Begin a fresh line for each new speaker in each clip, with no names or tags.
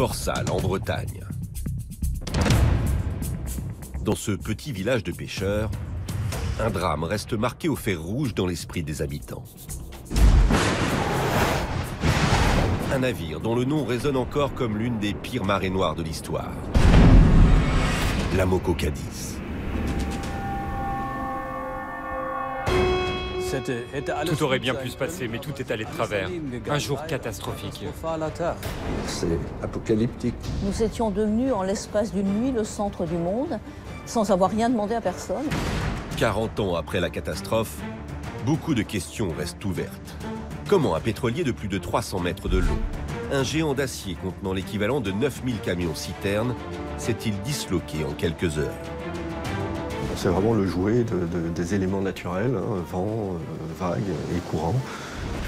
Port-Salle, en Bretagne. Dans ce petit village de pêcheurs, un drame reste marqué au fer rouge dans l'esprit des habitants. Un navire dont le nom résonne encore comme l'une des pires marées noires de l'histoire. L'Amoco Cadiz.
Tout aurait bien pu se passer, mais tout est allé de travers. Un jour catastrophique.
C'est apocalyptique.
Nous étions devenus, en l'espace d'une nuit, le centre du monde, sans avoir rien demandé à personne.
40 ans après la catastrophe, beaucoup de questions restent ouvertes. Comment un pétrolier de plus de 300 mètres de long, un géant d'acier contenant l'équivalent de 9000 camions-citernes, s'est-il disloqué en quelques heures?
C'est vraiment le jouet des éléments naturels, hein, vent, vagues et courant.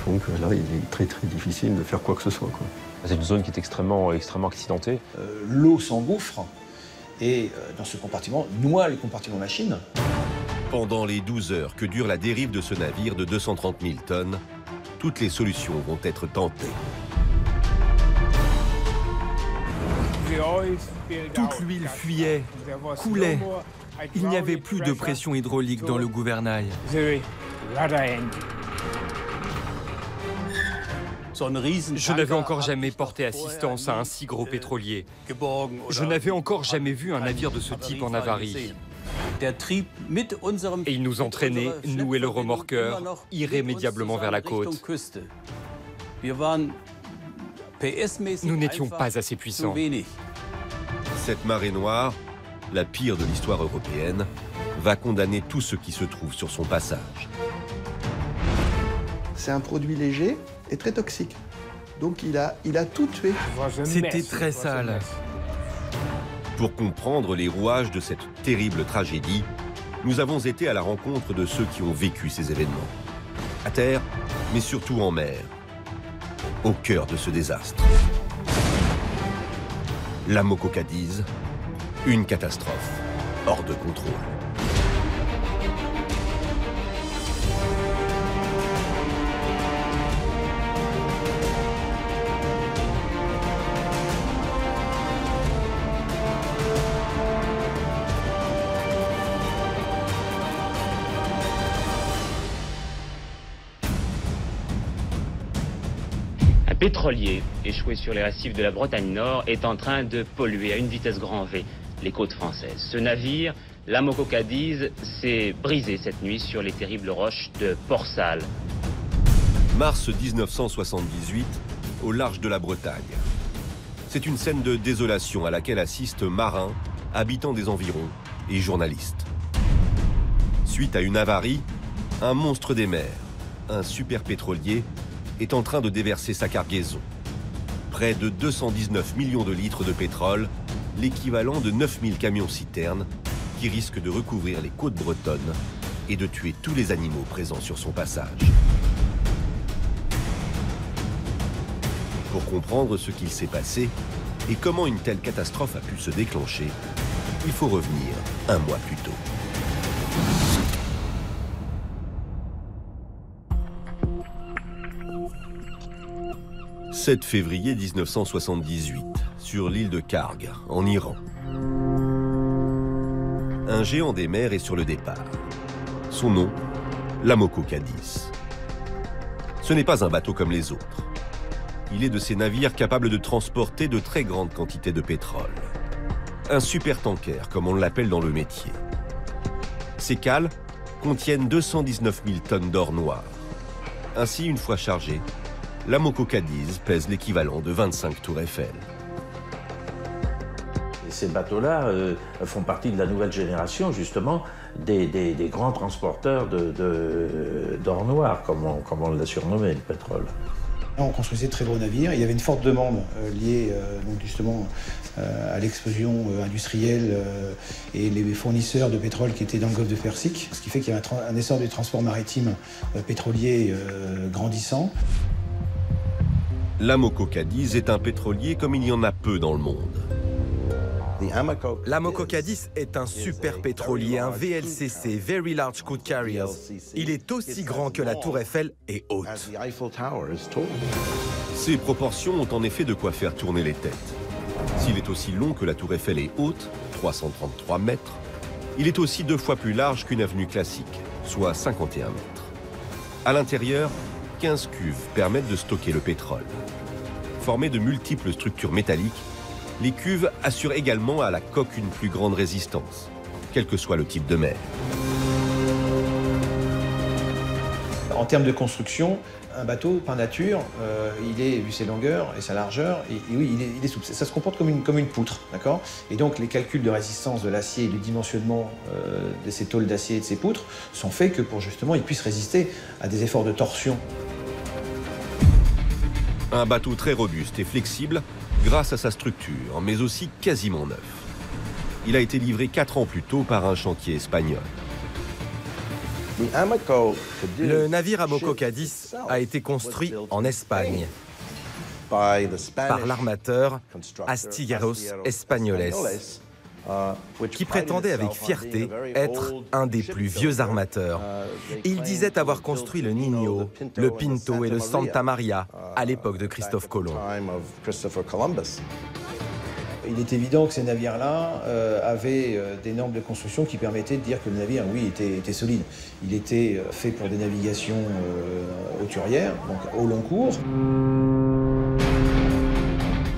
Donc là, il est très très difficile de faire quoi que ce soit, quoi.
C'est une zone qui est extrêmement accidentée.
L'eau s'engouffre et dans ce compartiment noie les compartiments machines.
Pendant les 12 heures que dure la dérive de ce navire de 230 000 tonnes, toutes les solutions vont être tentées.
Toute l'huile fuyait, coulait. Il n'y avait plus de pression hydraulique dans le gouvernail.
Je n'avais encore jamais porté assistance à un si gros pétrolier. Je n'avais encore jamais vu un navire de ce type en avarie. Et il nous entraînait, nous et le remorqueur, irrémédiablement vers la côte. Nous n'étions pas assez puissants.
Cette marée noire, la pire de l'histoire européenne, va condamner tout ce qui se trouve sur son passage.
C'est un produit léger et très toxique. Donc il a tout tué.
C'était très sale.
Pour comprendre les rouages de cette terrible tragédie, nous avons été à la rencontre de ceux qui ont vécu ces événements. À terre, mais surtout en mer, au cœur de ce désastre. L'Amoco Cadiz, une catastrophe hors de contrôle.
Un pétrolier échoué sur les récifs de la Bretagne Nord est en train de polluer à une vitesse grand V les côtes françaises. Ce navire, l'Amoco Cadiz, s'est brisé cette nuit sur les terribles roches de Port-Salle.
Mars 1978, au large de la Bretagne. C'est une scène de désolation à laquelle assistent marins, habitants des environs et journalistes. Suite à une avarie, un monstre des mers, un super pétrolier, est en train de déverser sa cargaison. Près de 219 millions de litres de pétrole, l'équivalent de 9000 camions-citernes, qui risquent de recouvrir les côtes bretonnes et de tuer tous les animaux présents sur son passage. Pour comprendre ce qu'il s'est passé et comment une telle catastrophe a pu se déclencher, il faut revenir un mois plus tôt. 7 février 1978, sur l'île de Karg, en Iran. Un géant des mers est sur le départ. Son nom, l'Amoco Cadiz. Ce n'est pas un bateau comme les autres. Il est de ces navires capables de transporter de très grandes quantités de pétrole. Un supertanker, comme on l'appelle dans le métier. Ces cales contiennent 219 000 tonnes d'or noir. Ainsi, une fois chargé, l'Amoco Cadiz pèse l'équivalent de 25 tours Eiffel.
Ces bateaux-là font partie de la nouvelle génération, justement, des grands transporteurs d'or noir, comme on l'a surnommé, le pétrole.
On construisait de très gros navires. Il y avait une forte demande liée donc justement à l'explosion industrielle et les fournisseurs de pétrole qui étaient dans le golfe de Persique, ce qui fait qu'il y a un essor du transport maritime pétrolier grandissant.
L'Amoco Cadiz est un pétrolier comme il y en a peu dans le monde.
L'Amoco Cadiz est un super pétrolier, un VLCC, Very Large Crude Carrier. Il est aussi grand que la Tour Eiffel et haute.
Ses proportions ont en effet de quoi faire tourner les têtes. S'il est aussi long que la tour Eiffel est haute, 333 mètres, il est aussi 2 fois plus large qu'une avenue classique, soit 51 mètres. À l'intérieur, 15 cuves permettent de stocker le pétrole. Formées de multiples structures métalliques, les cuves assurent également à la coque une plus grande résistance, quel que soit le type de mer.
En termes de construction, un bateau, par nature, vu ses longueurs et sa largeur, oui, il est souple. Ça se comporte comme une poutre, d'accord? Et donc les calculs de résistance de l'acier et du dimensionnement de ces tôles d'acier et de ces poutres sont faits que pour justement ils puissent résister à des efforts de torsion.
Un bateau très robuste et flexible grâce à sa structure, mais aussi quasiment neuf. Il a été livré 4 ans plus tôt par un chantier espagnol.
Le navire Amoco Cadiz a été construit en Espagne par l'armateur Astilleros Españoles, qui prétendait avec fierté être un des plus vieux armateurs. Il disait avoir construit le Niño, le Pinto et le Santa Maria à l'époque de Christophe Colomb.
Il est évident que ces navires-là avaient des normes de construction qui permettaient de dire que le navire, oui, était solide. Il était fait pour des navigations hauturières, donc au long cours.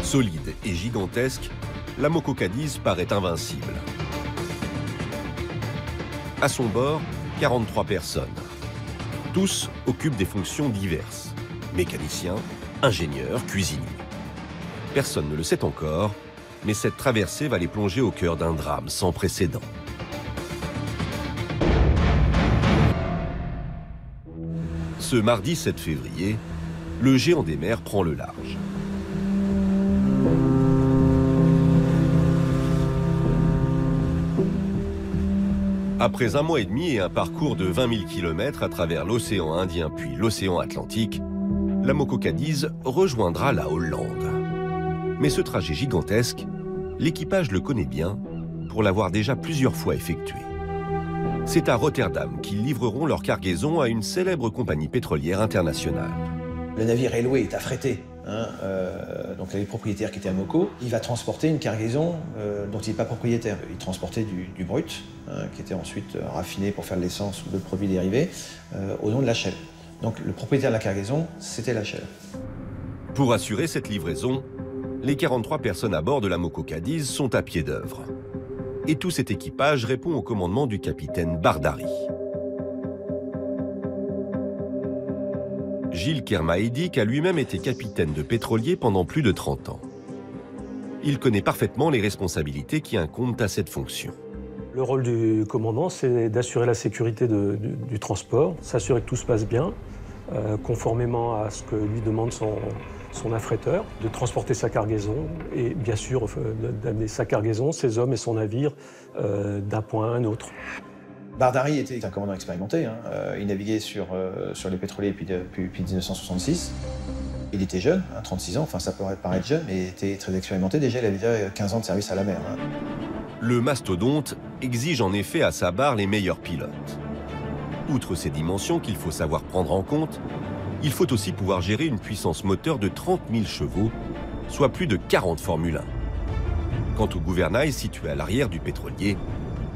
Solide et gigantesque, l'Amoco Cadiz paraît invincible. À son bord, 43 personnes. Tous occupent des fonctions diverses. Mécaniciens, ingénieurs, cuisiniers. Personne ne le sait encore, mais cette traversée va les plonger au cœur d'un drame sans précédent. Ce mardi 7 février, le géant des mers prend le large. Après 1 mois et demi et un parcours de 20 000 km à travers l'océan Indien puis l'océan Atlantique, l'Amoco Cadiz rejoindra la Hollande. Mais ce trajet gigantesque, l'équipage le connaît bien pour l'avoir déjà plusieurs fois effectué. C'est à Rotterdam qu'ils livreront leur cargaison à une célèbre compagnie pétrolière internationale.
Le navire est loué, est affrété. Donc les propriétaires qui étaient à Amoco, il va transporter une cargaison dont il n'est pas propriétaire. Il transportait du brut, qui était ensuite raffiné pour faire de l'essence ou d'autres produits dérivés, au nom de la Shell. Donc le propriétaire de la cargaison, c'était la Shell.
Pour assurer cette livraison, les 43 personnes à bord de l'Amoco Cadiz sont à pied d'œuvre. Et tout cet équipage répond au commandement du capitaine Bardari. Gilles Kermaédic a lui-même été capitaine de pétrolier pendant plus de 30 ans. Il connaît parfaitement les responsabilités qui incombent à cette fonction.
Le rôle du commandant, c'est d'assurer la sécurité du transport, s'assurer que tout se passe bien, conformément à ce que lui demande son affréteur, de transporter sa cargaison et bien sûr d'amener sa cargaison, ses hommes et son navire d'un point à un autre.
Bardari était un commandant expérimenté, il naviguait sur les pétroliers depuis 1966. Il était jeune, 36 ans, enfin ça peut paraître jeune, mais il était très expérimenté. Déjà, il avait déjà 15 ans de service à la mer.
Le mastodonte exige en effet à sa barre les meilleurs pilotes. Outre ces dimensions qu'il faut savoir prendre en compte, il faut aussi pouvoir gérer une puissance moteur de 30 000 chevaux, soit plus de 40 Formule 1. Quant au gouvernail situé à l'arrière du pétrolier,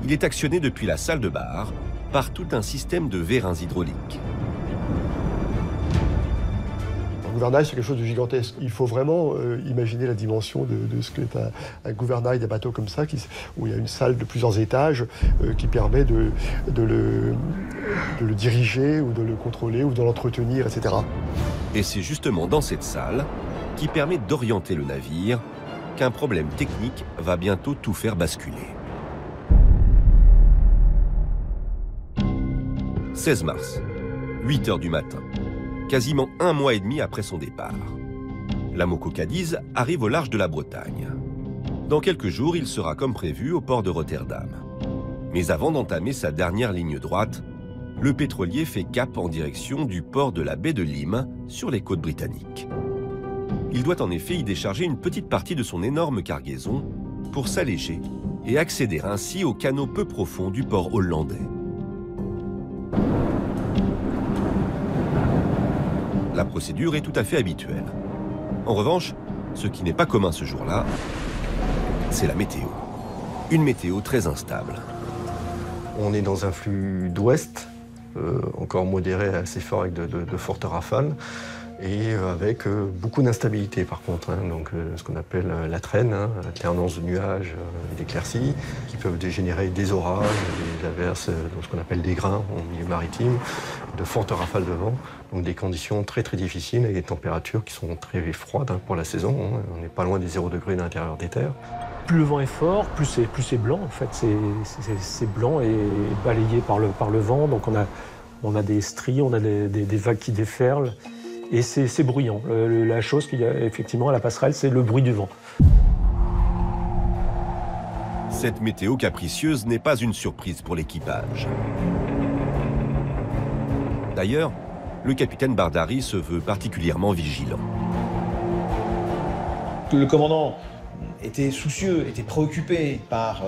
il est actionné depuis la salle de bar par tout un système de vérins hydrauliques.
Un gouvernail, c'est quelque chose de gigantesque. Il faut vraiment imaginer la dimension de ce qu'est un gouvernail d'un bateau comme ça, où il y a une salle de plusieurs étages qui permet de le diriger ou de le contrôler ou de l'entretenir, etc.
Et c'est justement dans cette salle, qui permet d'orienter le navire, qu'un problème technique va bientôt tout faire basculer. 16 mars, 8 h du matin, quasiment 1 mois et demi après son départ. L'Amoco Cadiz arrive au large de la Bretagne. Dans quelques jours, il sera comme prévu au port de Rotterdam. Mais avant d'entamer sa dernière ligne droite, le pétrolier fait cap en direction du port de la baie de Lyme, sur les côtes britanniques. Il doit en effet y décharger une petite partie de son énorme cargaison pour s'alléger et accéder ainsi au canot peu profond du port hollandais. La procédure est tout à fait habituelle. En revanche, ce qui n'est pas commun ce jour-là, c'est la météo. Une météo très instable.
On est dans un flux d'ouest, encore modéré, assez fort avec de fortes rafales, et avec beaucoup d'instabilité par contre, hein, donc ce qu'on appelle la traîne, hein, alternance de nuages et d'éclaircies, qui peuvent dégénérer des orages, des averses, ce qu'on appelle des grains en milieu maritime, de fortes rafales de vent, donc des conditions très très difficiles et des températures qui sont très froides hein, pour la saison, hein. On n'est pas loin des 0 degrés à l'intérieur des terres.
Plus le vent est fort, plus c'est blanc en fait, c'est blanc et balayé par le vent, donc on a des stries, on a des vagues qui déferlent. Et c'est bruyant. La chose qu'il y a effectivement à la passerelle, c'est le bruit du vent.
Cette météo capricieuse n'est pas une surprise pour l'équipage. D'ailleurs, le capitaine Bardari se veut particulièrement vigilant.
Le commandant était soucieux, était préoccupé par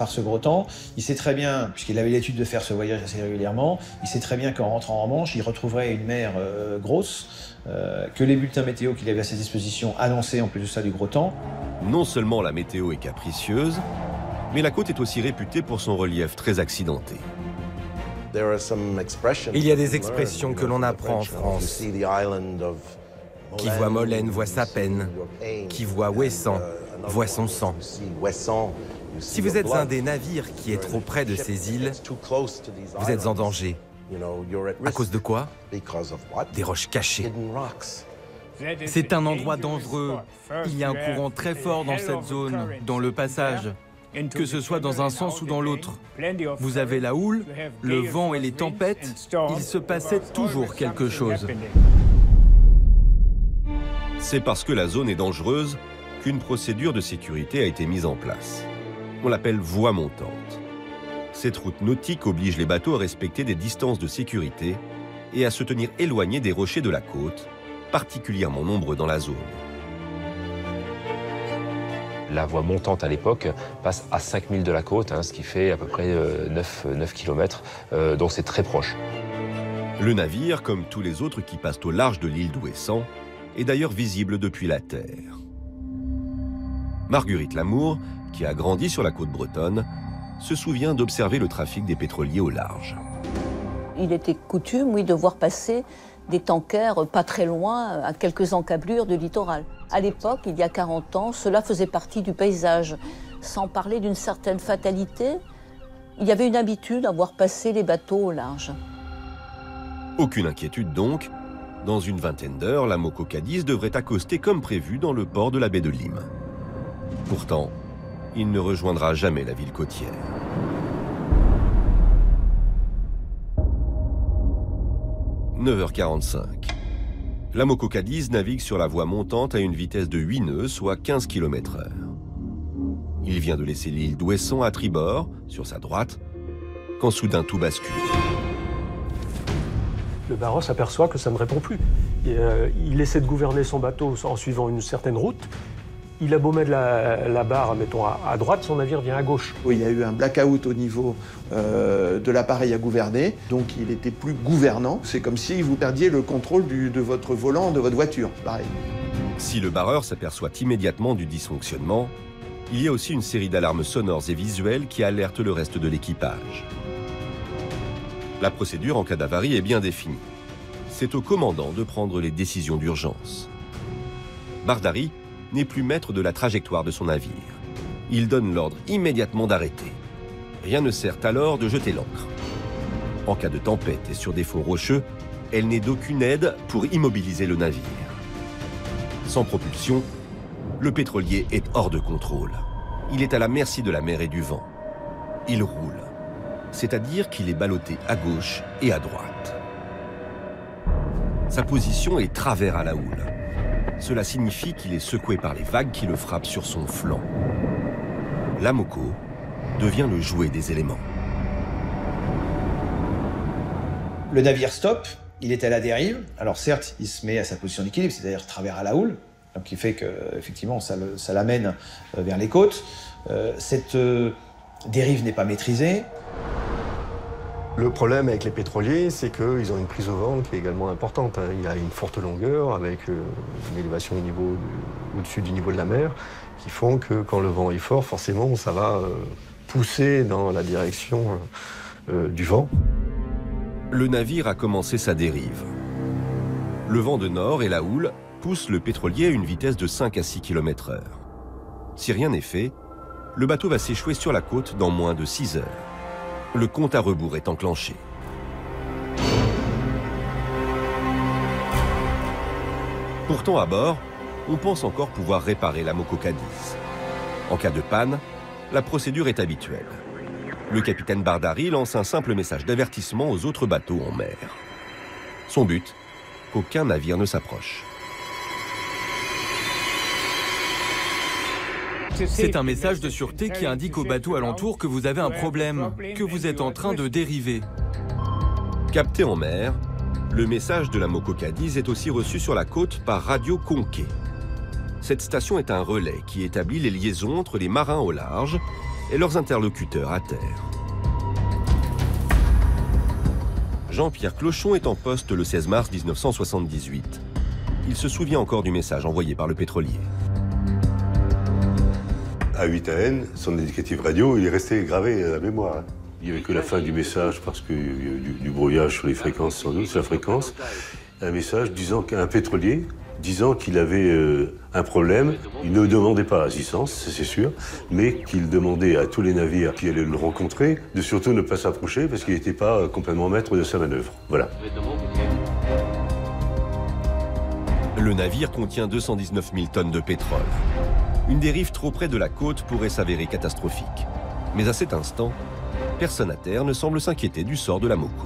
ce gros temps. Il sait très bien, puisqu'il avait l'habitude de faire ce voyage assez régulièrement, il sait très bien qu'en rentrant en Manche, il retrouverait une mer grosse, que les bulletins météo qu'il avait à sa disposition annonçaient en plus de ça du gros temps.
Non seulement la météo est capricieuse, mais la côte est aussi réputée pour son relief très accidenté.
Il y a des expressions que l'on apprend en France. Qui voit Molène voit sa peine. Qui voit Ouessant voit son sang. Si vous êtes un des navires qui est trop près de ces îles, vous êtes en danger. À cause de quoi? Des roches cachées.
C'est un endroit dangereux. Il y a un courant très fort dans cette zone, dans le passage, que ce soit dans un sens ou dans l'autre. Vous avez la houle, le vent et les tempêtes, il se passait toujours quelque chose.
C'est parce que la zone est dangereuse qu'une procédure de sécurité a été mise en place. On l'appelle voie montante. Cette route nautique oblige les bateaux à respecter des distances de sécurité et à se tenir éloignés des rochers de la côte, particulièrement nombreux dans la zone.
La voie montante à l'époque passe à 5000 de la côte, hein, ce qui fait à peu près 9 km, donc c'est très proche.
Le navire, comme tous les autres qui passent au large de l'île d'Ouessant, est d'ailleurs visible depuis la terre. Marguerite Lamour, qui a grandi sur la côte bretonne, se souvient d'observer le trafic des pétroliers au large.
Il était coutume, oui, de voir passer des tankers pas très loin, à quelques encablures du littoral. À l'époque, il y a 40 ans, cela faisait partie du paysage. Sans parler d'une certaine fatalité, il y avait une habitude à voir passer les bateaux au large.
Aucune inquiétude donc. Dans une vingtaine d'heures, la Moco Cadiz devrait accoster comme prévu dans le port de la baie de Lyme. Pourtant, il ne rejoindra jamais la ville côtière. « 9h45. La Moco Cadiz navigue sur la voie montante à une vitesse de 8 nœuds, soit 15 km/h. Il vient de laisser l'île d'Ouessant à tribord, sur sa droite, quand soudain tout bascule.
Le Barros s'aperçoit que ça ne répond plus. Il essaie de gouverner son bateau en suivant une certaine route. Il a beau mettre la barre, mettons, à droite, son navire vient à gauche.
Oui, il y a eu un blackout au niveau de l'appareil à gouverner, donc il n'était plus gouvernant. C'est comme si vous perdiez le contrôle de votre volant, de votre voiture, pareil.
Si le barreur s'aperçoit immédiatement du dysfonctionnement, il y a aussi une série d'alarmes sonores et visuelles qui alertent le reste de l'équipage. La procédure en cas d'avarie est bien définie. C'est au commandant de prendre les décisions d'urgence. Bardari n'est plus maître de la trajectoire de son navire. Il donne l'ordre immédiatement d'arrêter. Rien ne sert alors de jeter l'ancre. En cas de tempête et sur des fonds rocheux, elle n'est d'aucune aide pour immobiliser le navire. Sans propulsion, le pétrolier est hors de contrôle. Il est à la merci de la mer et du vent. Il roule. C'est-à-dire qu'il est ballotté à gauche et à droite. Sa position est travers à la houle. Cela signifie qu'il est secoué par les vagues qui le frappent sur son flanc. La Moco devient le jouet des éléments.
Le navire stoppe, il est à la dérive. Alors certes, il se met à sa position d'équilibre, c'est-à-dire travers à la houle, donc qui fait qu'effectivement ça l'amène vers les côtes. Cette dérive n'est pas maîtrisée.
Le problème avec les pétroliers, c'est qu'ils ont une prise au vent qui est également importante. Il y a une forte longueur avec une élévation au-dessus du niveau de la mer qui font que quand le vent est fort, forcément, ça va pousser dans la direction du vent.
Le navire a commencé sa dérive. Le vent de nord et la houle poussent le pétrolier à une vitesse de 5 à 6 km/h. Si rien n'est fait, le bateau va s'échouer sur la côte dans moins de 6 heures. Le compte à rebours est enclenché. Pourtant, à bord, on pense encore pouvoir réparer la Moko Cadiz. En cas de panne, la procédure est habituelle. Le capitaine Bardari lance un simple message d'avertissement aux autres bateaux en mer. Son but, qu'aucun navire ne s'approche.
C'est un message de sûreté qui indique aux bateaux alentours que vous avez un problème, que vous êtes en train de dériver.
Capté en mer, le message de la Moko Cadiz est aussi reçu sur la côte par Radio Conquet. Cette station est un relais qui établit les liaisons entre les marins au large et leurs interlocuteurs à terre. Jean-Pierre Clochon est en poste le 16 mars 1978. Il se souvient encore du message envoyé par le pétrolier.
A8AN, son indicatif radio, il est resté gravé à la mémoire. Il n'y avait que la fin du message parce qu'il y a eu du brouillage sur les fréquences, sans doute, sur la fréquence. Un message disant qu'un pétrolier, disant qu'il avait un problème. Il ne demandait pas assistance, c'est sûr, mais qu'il demandait à tous les navires qui allaient le rencontrer de surtout ne pas s'approcher parce qu'il n'était pas complètement maître de sa manœuvre. Voilà.
Le navire contient 219 000 tonnes de pétrole. Une dérive trop près de la côte pourrait s'avérer catastrophique. Mais à cet instant, personne à terre ne semble s'inquiéter du sort de la Moko.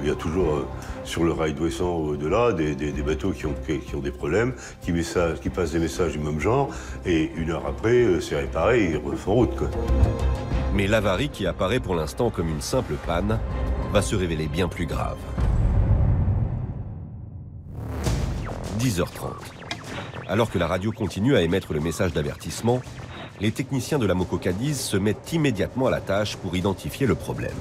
Il y a toujours sur le rail d'Ouessant au-delà des bateaux qui ont des problèmes, qui passent des messages du même genre, et une heure après, c'est réparé et ils refont route, quoi.
Mais l'avarie qui apparaît pour l'instant comme une simple panne va se révéler bien plus grave. 10h30. Alors que la radio continue à émettre le message d'avertissement, les techniciens de la Moko Cadiz se mettent immédiatement à la tâche pour identifier le problème.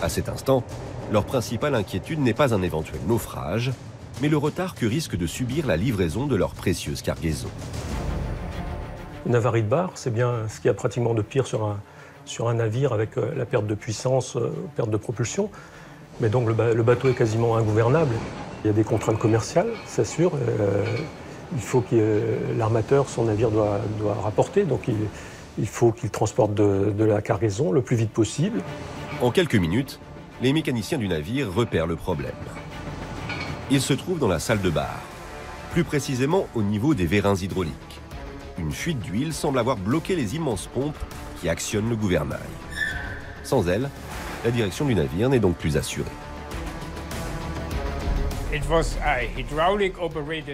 À cet instant, leur principale inquiétude n'est pas un éventuel naufrage, mais le retard que risque de subir la livraison de leur précieuse cargaison.
Une avarie de barre, c'est bien ce qu'il y a pratiquement de pire sur un navire avec la perte de puissance, perte de propulsion. Mais donc le bateau est quasiment ingouvernable. Il y a des contraintes commerciales, c'est sûr. Il faut que l'armateur, son navire doit rapporter, donc il faut qu'il transporte de la cargaison le plus vite possible.
En quelques minutes, les mécaniciens du navire repèrent le problème. Ils se trouvent dans la salle de bar, plus précisément au niveau des vérins hydrauliques. Une fuite d'huile semble avoir bloqué les immenses pompes qui actionnent le gouvernail. Sans elle, la direction du navire n'est donc plus assurée.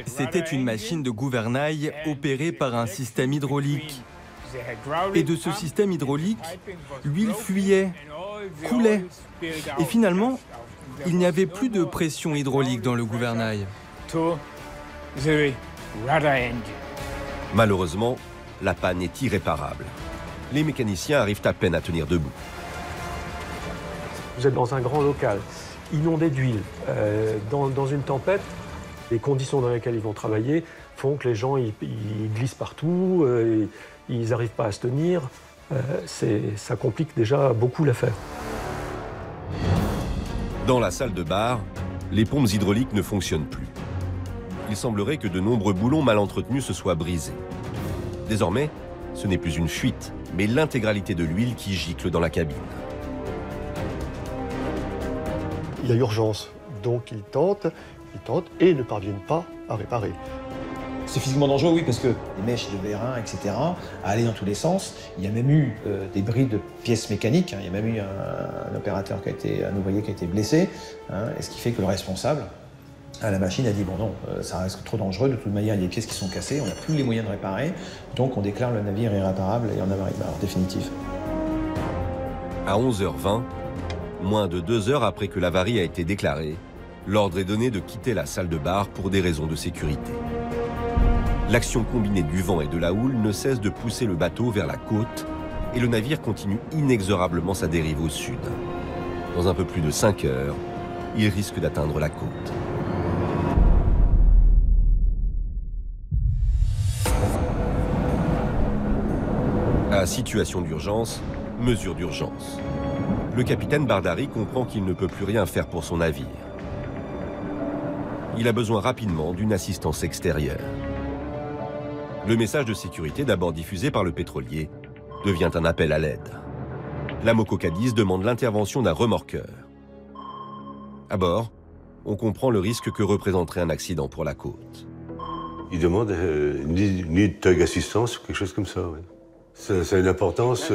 C'était une machine de gouvernail opérée par un système hydraulique. Et de ce système hydraulique, l'huile fuyait, coulait. Et finalement, il n'y avait plus de pression hydraulique dans le gouvernail.
Malheureusement, la panne est irréparable. Les mécaniciens arrivent à peine à tenir debout.
Vous êtes dans un grand local, inondé d'huile. Dans une tempête, les conditions dans lesquelles ils vont travailler font que les gens ils glissent partout, ils n'arrivent pas à se tenir. Ça complique déjà beaucoup l'affaire.
Dans la salle de bar, les pompes hydrauliques ne fonctionnent plus. Il semblerait que de nombreux boulons mal entretenus se soient brisés. Désormais, ce n'est plus une fuite, mais l'intégralité de l'huile qui gicle dans la cabine.
Il y a urgence, donc ils tentent et ne parviennent pas à réparer.
C'est physiquement dangereux, oui, parce que les mèches de vérin, etc., allaient dans tous les sens. Il y a même eu des bris de pièces mécaniques. Il y a même eu un opérateur un ouvrier qui a été blessé. Et ce qui fait que le responsable à la machine a dit bon non, ça reste trop dangereux. De toute manière, il y a des pièces qui sont cassées. On n'a plus les moyens de réparer. Donc on déclare le navire irréparable et en avarie de barre définitive.
À 11h20, moins de 2 heures après que l'avarie a été déclarée, l'ordre est donné de quitter la salle de bar pour des raisons de sécurité. L'action combinée du vent et de la houle ne cesse de pousser le bateau vers la côte et le navire continue inexorablement sa dérive au sud. Dans un peu plus de 5 heures, il risque d'atteindre la côte. À situation d'urgence, mesure d'urgence. Le capitaine Bardari comprend qu'il ne peut plus rien faire pour son navire. Il a besoin rapidement d'une assistance extérieure. Le message de sécurité, d'abord diffusé par le pétrolier, devient un appel à l'aide. La Moko Cadiz demande l'intervention d'un remorqueur. À bord, on comprend le risque que représenterait un accident pour la côte.
Il demande une tug assistance ou quelque chose comme ça, ouais. Ça a une importance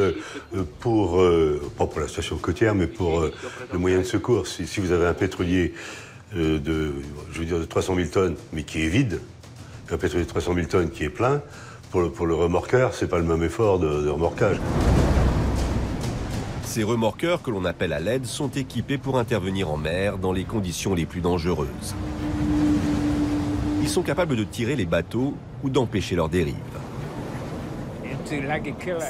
pas pour la station côtière, mais pour le moyen de secours. Si vous avez un pétrolier de 300 000 tonnes, mais qui est vide, un pétrolier de 300 000 tonnes qui est plein, pour le remorqueur, c'est pas le même effort de remorquage.
Ces remorqueurs que l'on appelle à l'aide sont équipés pour intervenir en mer dans les conditions les plus dangereuses. Ils sont capables de tirer les bateaux ou d'empêcher leur dérive.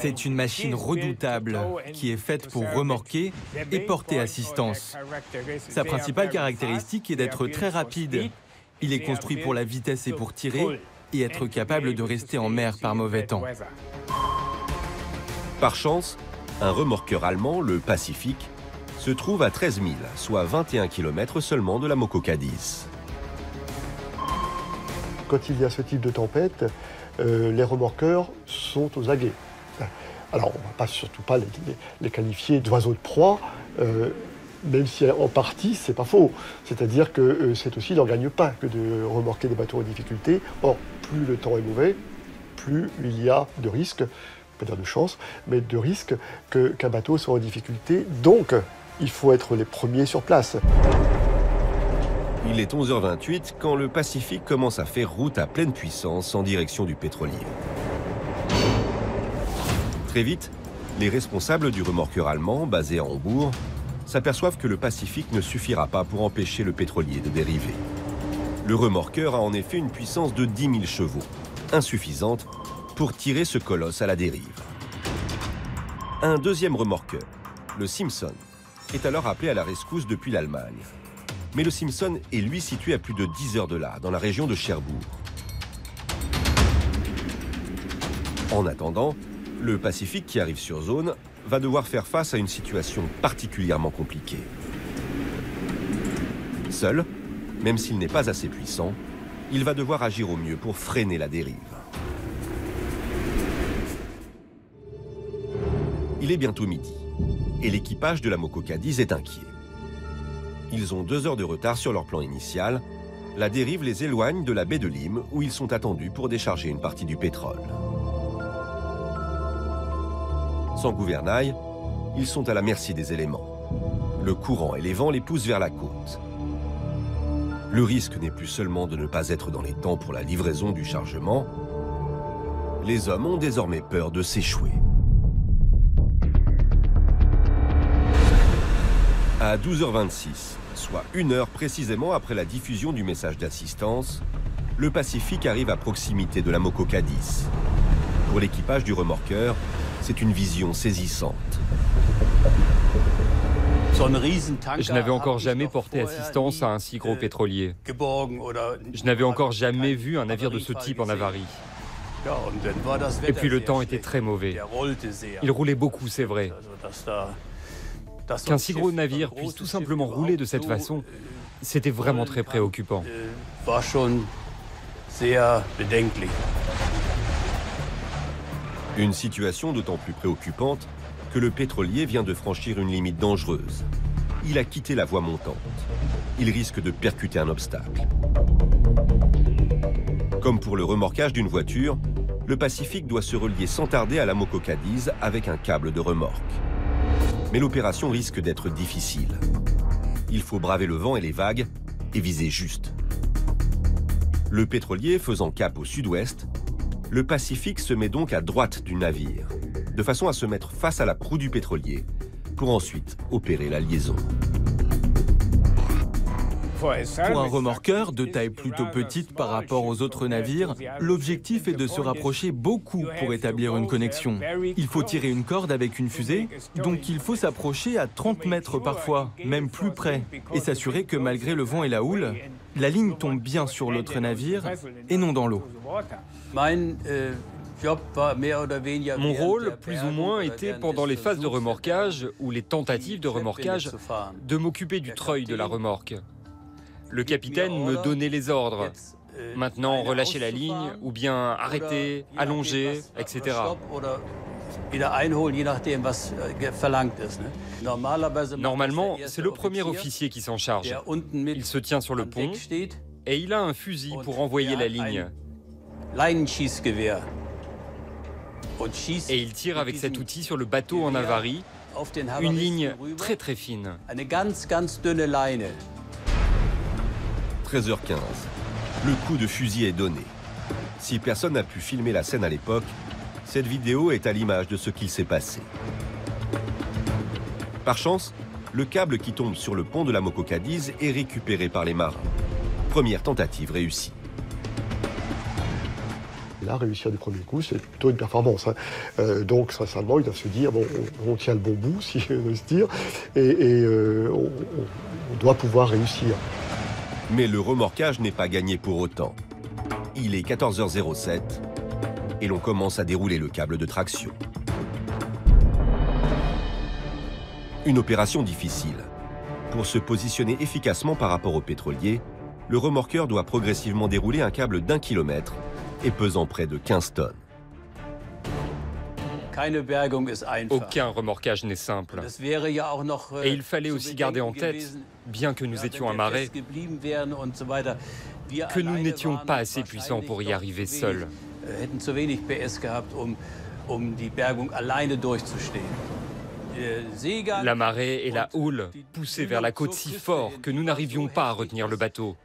C'est une machine redoutable qui est faite pour remorquer et porter assistance. Sa principale caractéristique est d'être très rapide. Il est construit pour la vitesse et pour tirer et être capable de rester en mer par mauvais temps.
Par chance, un remorqueur allemand, le Pacific, se trouve à 13 000, soit 21 km seulement de la Moko Cadiz.
Quand il y a ce type de tempête, les remorqueurs sont aux aguets. Alors, on ne va pas, surtout pas les qualifier d'oiseaux de proie, même si en partie, c'est pas faux. C'est-à-dire que c'est aussi leur gagne-pain que de remorquer des bateaux en difficulté. Or, plus le temps est mauvais, plus il y a de risques, pas dire de chance, mais de risques qu'un bateau soit en difficulté. Donc, il faut être les premiers sur place.
Il est 11h28 quand le Pacifique commence à faire route à pleine puissance en direction du pétrolier. Très vite, les responsables du remorqueur allemand, basé à Hambourg, s'aperçoivent que le Pacifique ne suffira pas pour empêcher le pétrolier de dériver. Le remorqueur a en effet une puissance de 10 000 chevaux, insuffisante pour tirer ce colosse à la dérive. Un deuxième remorqueur, le Simpson, est alors appelé à la rescousse depuis l'Allemagne. Mais le Simpson est lui situé à plus de 10 heures de là, dans la région de Cherbourg. En attendant, le Pacifique qui arrive sur zone va devoir faire face à une situation particulièrement compliquée. Seul, même s'il n'est pas assez puissant, il va devoir agir au mieux pour freiner la dérive. Il est bientôt midi, et l'équipage de la Moko Cadiz est inquiet. Ils ont 2 heures de retard sur leur plan initial. La dérive les éloigne de la baie de Lyme, où ils sont attendus pour décharger une partie du pétrole. Sans gouvernail, ils sont à la merci des éléments. Le courant et les vents les poussent vers la côte. Le risque n'est plus seulement de ne pas être dans les temps pour la livraison du chargement. Les hommes ont désormais peur de s'échouer. À 12h26, soit 1 heure précisément après la diffusion du message d'assistance, le Pacifique arrive à proximité de la Moko Cadiz. Pour l'équipage du remorqueur, c'est une vision saisissante.
Je n'avais encore jamais porté assistance à un si gros pétrolier. Je n'avais encore jamais vu un navire de ce type en avarie. Et puis le temps était très mauvais. Il roulait beaucoup, c'est vrai. Qu'un si gros navire puisse tout simplement rouler de cette façon, c'était vraiment très préoccupant.
Une situation d'autant plus préoccupante que le pétrolier vient de franchir une limite dangereuse. Il a quitté la voie montante. Il risque de percuter un obstacle. Comme pour le remorquage d'une voiture, le Pacifique doit se relier sans tarder à la Moko Cadiz avec un câble de remorque. Mais l'opération risque d'être difficile. Il faut braver le vent et les vagues et viser juste. Le pétrolier faisant cap au sud-ouest, le Pacifique se met donc à droite du navire, de façon à se mettre face à la proue du pétrolier, pour ensuite opérer la liaison.
Pour un remorqueur de taille plutôt petite par rapport aux autres navires, l'objectif est de se rapprocher beaucoup pour établir une connexion. Il faut tirer une corde avec une fusée, donc il faut s'approcher à 30 mètres parfois, même plus près, et s'assurer que malgré le vent et la houle, la ligne tombe bien sur l'autre navire et non dans l'eau.
Mon rôle, plus ou moins, était pendant les phases de remorquage ou les tentatives de remorquage, de m'occuper du treuil de la remorque. Le capitaine me donnait les ordres. Maintenant, relâchez la ligne, ou bien arrêtez, allongez, etc. Normalement, c'est le premier officier qui s'en charge. Il se tient sur le pont et il a un fusil pour envoyer la ligne. Et il tire avec cet outil sur le bateau en avarie, une ligne très très fine.
13h15. Le coup de fusil est donné. Si personne n'a pu filmer la scène à l'époque, cette vidéo est à l'image de ce qu'il s'est passé. Par chance, le câble qui tombe sur le pont de la Moko Cadiz est récupéré par les marins. Première tentative réussie.
Là, réussir du premier coup, c'est plutôt une performance. Donc, sincèrement, ils doivent se dire, bon, on tient le bon bout, si j'ose dire, et on doit pouvoir réussir.
Mais le remorquage n'est pas gagné pour autant. Il est 14h07 et l'on commence à dérouler le câble de traction. Une opération difficile. Pour se positionner efficacement par rapport au pétrolier, le remorqueur doit progressivement dérouler un câble d'1 kilomètre et pesant près de 15 tonnes.
Aucun remorquage n'est simple. Et il fallait aussi garder en tête, bien que nous étions amarrés, que nous n'étions pas assez puissants pour y arriver seuls. La marée et la houle poussaient vers la côte si fort que nous n'arrivions pas à retenir le bateau.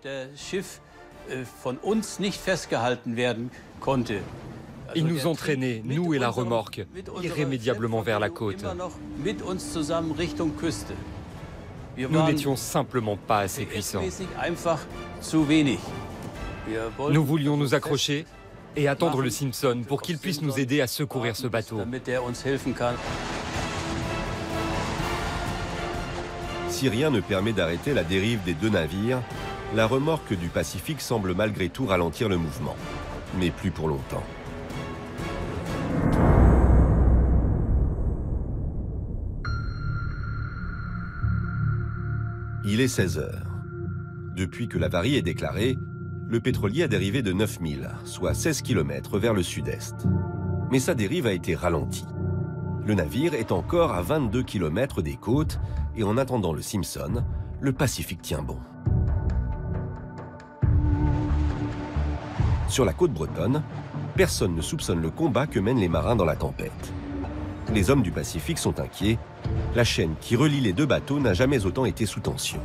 Il nous entraînait, nous et la remorque, irrémédiablement vers la côte. Nous n'étions simplement pas assez puissants. Nous voulions nous accrocher et attendre le Simpson pour qu'il puisse nous aider à secourir ce bateau.
Si rien ne permet d'arrêter la dérive des deux navires, la remorque du Pacifique semble malgré tout ralentir le mouvement, mais plus pour longtemps. Il est 16 h. Depuis que l'avarie est déclarée, le pétrolier a dérivé de 9000, soit 16 km vers le sud-est. Mais sa dérive a été ralentie. Le navire est encore à 22 km des côtes et en attendant le Simpson, le Pacifique tient bon. Sur la côte bretonne, personne ne soupçonne le combat que mènent les marins dans la tempête. Les hommes du Pacifique sont inquiets. La chaîne qui relie les deux bateaux n'a jamais autant été sous tension.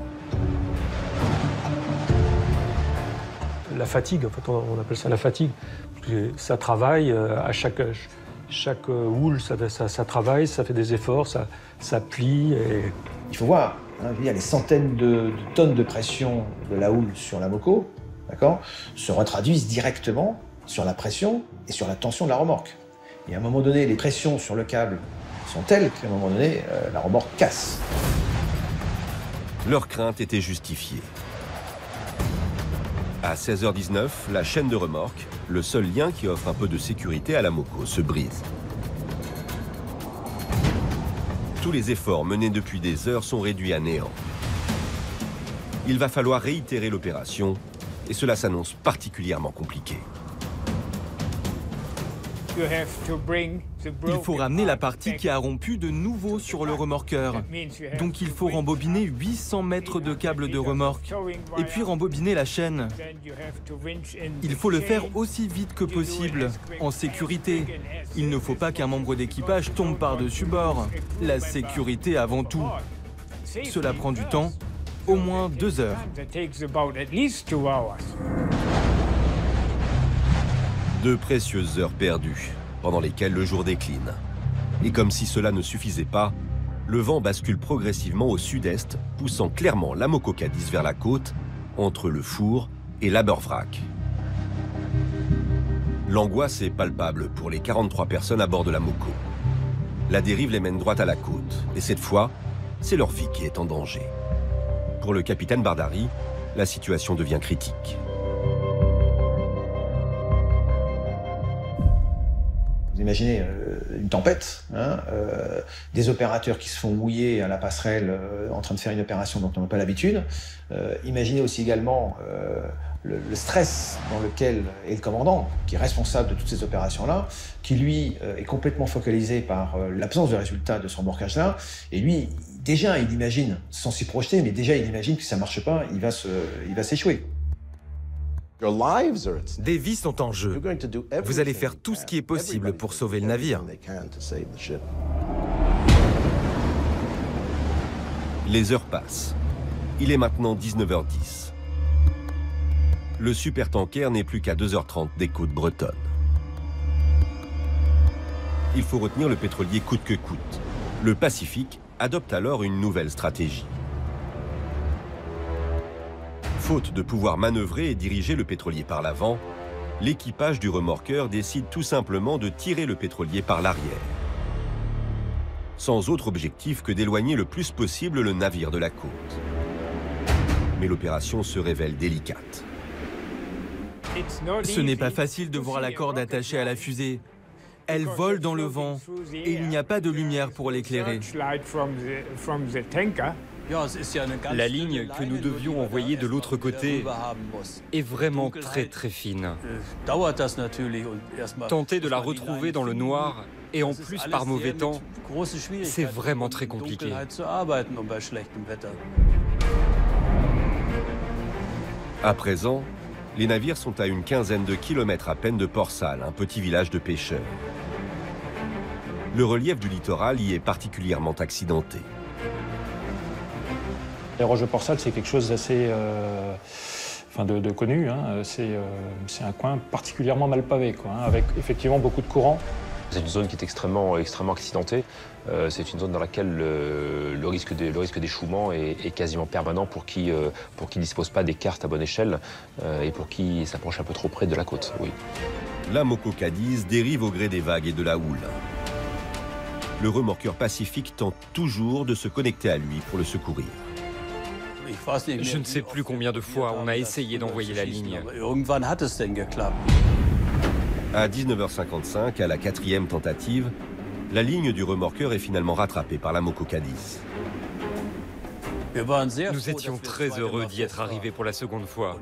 La fatigue, en fait, on appelle ça la fatigue. Ça travaille, à chaque houle, ça travaille, ça fait des efforts, ça plie. Et...
Il faut voir, il y a les centaines de tonnes de pression de la houle sur la Moko, se retraduisent directement sur la pression et sur la tension de la remorque. Et à un moment donné, les pressions sur le câble sont telles qu'à un moment donné, la remorque casse.
Leur crainte était justifiée. À 16h19, la chaîne de remorque, le seul lien qui offre un peu de sécurité à la Moko, se brise. Tous les efforts menés depuis des heures sont réduits à néant. Il va falloir réitérer l'opération et cela s'annonce particulièrement compliqué.
Il faut ramener la partie qui a rompu de nouveau sur le remorqueur. Donc il faut rembobiner 800 mètres de câble de remorque et puis rembobiner la chaîne. Il faut le faire aussi vite que possible, en sécurité. Il ne faut pas qu'un membre d'équipage tombe par-dessus bord. La sécurité avant tout. Cela prend du temps, au moins 2 heures.
De précieuses heures perdues, pendant lesquelles le jour décline. Et comme si cela ne suffisait pas, le vent bascule progressivement au sud-est, poussant clairement la Moko Cadiz vers la côte, entre le four et l'Aberwrack. L'angoisse est palpable pour les 43 personnes à bord de la Moko. La dérive les mène droit à la côte, et cette fois, c'est leur vie qui est en danger. Pour le capitaine Bardari, la situation devient critique.
Vous imaginez une tempête, hein, des opérateurs qui se font mouiller à la passerelle en train de faire une opération dont on n'a pas l'habitude. Imaginez aussi également le stress dans lequel est le commandant, qui est responsable de toutes ces opérations-là, qui lui est complètement focalisé par l'absence de résultats de ce remorquage-là. Et lui, déjà, il imagine, sans s'y projeter, mais déjà, il imagine que si ça ne marche pas, il va s'échouer.
Des vies sont en jeu. Vous allez faire tout ce qui est possible pour sauver le navire.
Les heures passent. Il est maintenant 19h10. Le supertanker n'est plus qu'à 2h30 des côtes bretonnes. Il faut retenir le pétrolier coûte que coûte. Le Pacifique adopte alors une nouvelle stratégie. Faute de pouvoir manœuvrer et diriger le pétrolier par l'avant, l'équipage du remorqueur décide tout simplement de tirer le pétrolier par l'arrière, sans autre objectif que d'éloigner le plus possible le navire de la côte. Mais l'opération se révèle délicate.
Ce n'est pas facile de voir la corde attachée à la fusée. Elle vole dans le vent et il n'y a pas de lumière pour l'éclairer.
La ligne que nous devions envoyer de l'autre côté est vraiment très fine. Tenter de la retrouver dans le noir et en plus par mauvais temps, c'est vraiment très compliqué.
À présent, les navires sont à une quinzaine de kilomètres à peine de Port-Salle, un petit village de pêcheurs. Le relief du littoral y est particulièrement accidenté.
Les roches de Port-Salle, c'est quelque chose d'assez de connu. Hein. C'est un coin particulièrement mal pavé, quoi, hein, avec effectivement beaucoup de courants.
C'est une zone qui est extrêmement accidentée. C'est une zone dans laquelle le risque d'échouement est quasiment permanent pour qui ne dispose pas des cartes à bonne échelle et pour qui s'approche un peu trop près de la côte. Oui.
La Moko Cadiz dérive au gré des vagues et de la houle. Le remorqueur Pacifique tente toujours de se connecter à lui pour le secourir.
Je ne sais plus combien de fois on a essayé d'envoyer la ligne.
À 19h55, à la 4e tentative, la ligne du remorqueur est finalement rattrapée par la Moko Cadiz.
Nous étions très heureux d'y être arrivés pour la seconde fois.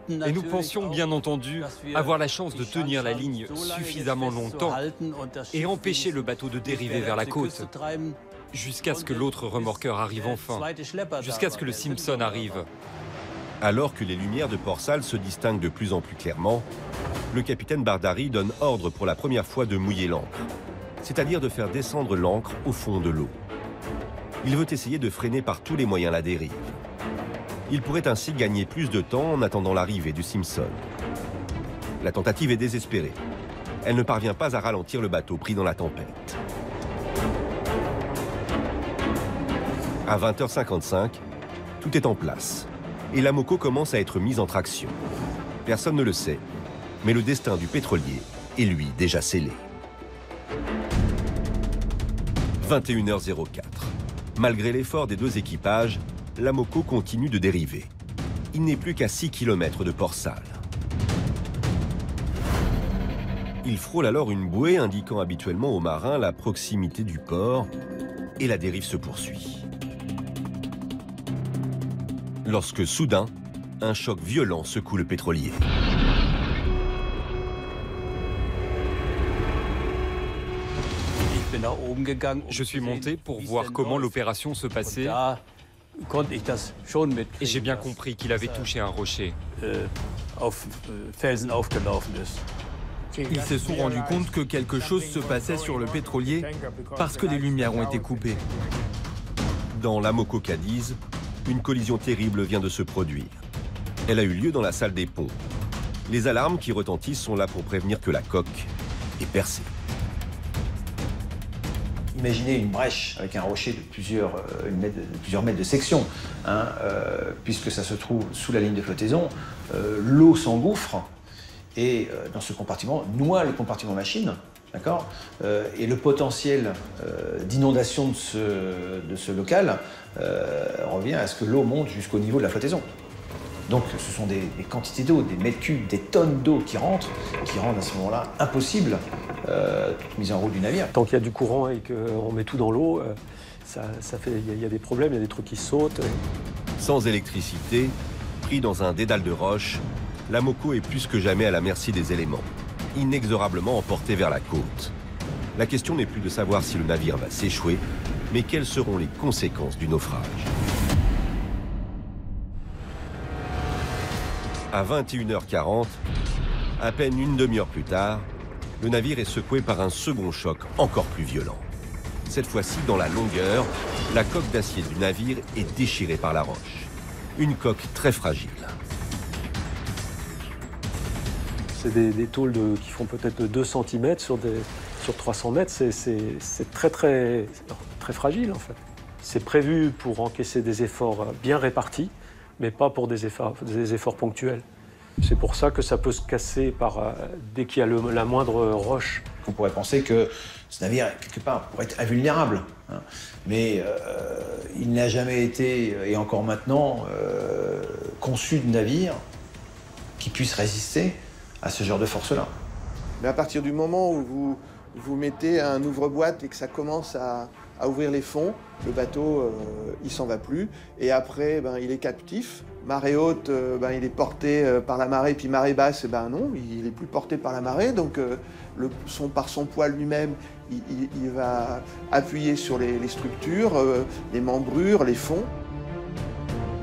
Et nous pensions bien entendu avoir la chance de tenir la ligne suffisamment longtemps et empêcher le bateau de dériver vers la côte, jusqu'à ce que l'autre remorqueur arrive enfin, jusqu'à ce que le Simpson arrive.
Alors que les lumières de Port-Salle se distinguent de plus en plus clairement, le capitaine Bardari donne ordre pour la première fois de mouiller l'ancre, c'est-à-dire de faire descendre l'ancre au fond de l'eau. Il veut essayer de freiner par tous les moyens la dérive. Il pourrait ainsi gagner plus de temps en attendant l'arrivée du Simpson. La tentative est désespérée. Elle ne parvient pas à ralentir le bateau pris dans la tempête. À 20h55, tout est en place et la Moko commence à être mise en traction. Personne ne le sait, mais le destin du pétrolier est lui déjà scellé. 21h04. Malgré l'effort des deux équipages, la Moko continue de dériver. Il n'est plus qu'à 6 km de Port-Salle. Il frôle alors une bouée indiquant habituellement aux marins la proximité du port et la dérive se poursuit. Lorsque soudain, un choc violent secoue le pétrolier.
Je suis monté pour voir comment l'opération se passait et j'ai bien compris qu'il avait touché un rocher.
Ils se sont rendus compte que quelque chose se passait sur le pétrolier parce que les lumières ont été coupées.
Dans la Moko Cadiz, une collision terrible vient de se produire. Elle a eu lieu dans la salle des ponts. Les alarmes qui retentissent sont là pour prévenir que la coque est percée.
Imaginez une brèche avec un rocher de plusieurs mètres de section, hein, puisque ça se trouve sous la ligne de flottaison, l'eau s'engouffre et dans ce compartiment noie le compartiment machine, d'accord, et le potentiel d'inondation de ce local revient à ce que l'eau monte jusqu'au niveau de la flottaison. Donc ce sont des quantités d'eau, des mètres cubes, des tonnes d'eau qui rentrent, qui rendent à ce moment-là impossible toute mise en route du navire.
Tant qu'il y a du courant et qu'on met tout dans l'eau, il y a des problèmes, il y a des trucs qui sautent.
Sans électricité, pris dans un dédale de roches, la Moko est plus que jamais à la merci des éléments, inexorablement emporté vers la côte. La question n'est plus de savoir si le navire va s'échouer, mais quelles seront les conséquences du naufrage. À 21h40, à peine une demi-heure plus tard, le navire est secoué par un second choc encore plus violent. Cette fois-ci, dans la longueur, la coque d'acier du navire est déchirée par la roche. Une coque très fragile.
C'est des tôles qui font peut-être 2 cm sur 300 mètres. C'est très fragile en fait. C'est prévu pour encaisser des efforts bien répartis, mais pas pour des efforts ponctuels. C'est pour ça que ça peut se casser dès qu'il y a la moindre roche.
On pourrait penser que ce navire, quelque part, pourrait être invulnérable, hein. Mais il n'a jamais été, et encore maintenant, conçu de navire qui puisse résister à ce genre de force-là.
Mais à partir du moment où vous mettez un ouvre-boîte et que ça commence à ouvrir les fonds, le bateau, il s'en va plus. Et après, il est captif. Marée haute, il est porté par la marée, puis marée basse, non, il n'est plus porté par la marée. Donc, par son poids lui-même, il va appuyer sur les structures, les membrures, les fonds.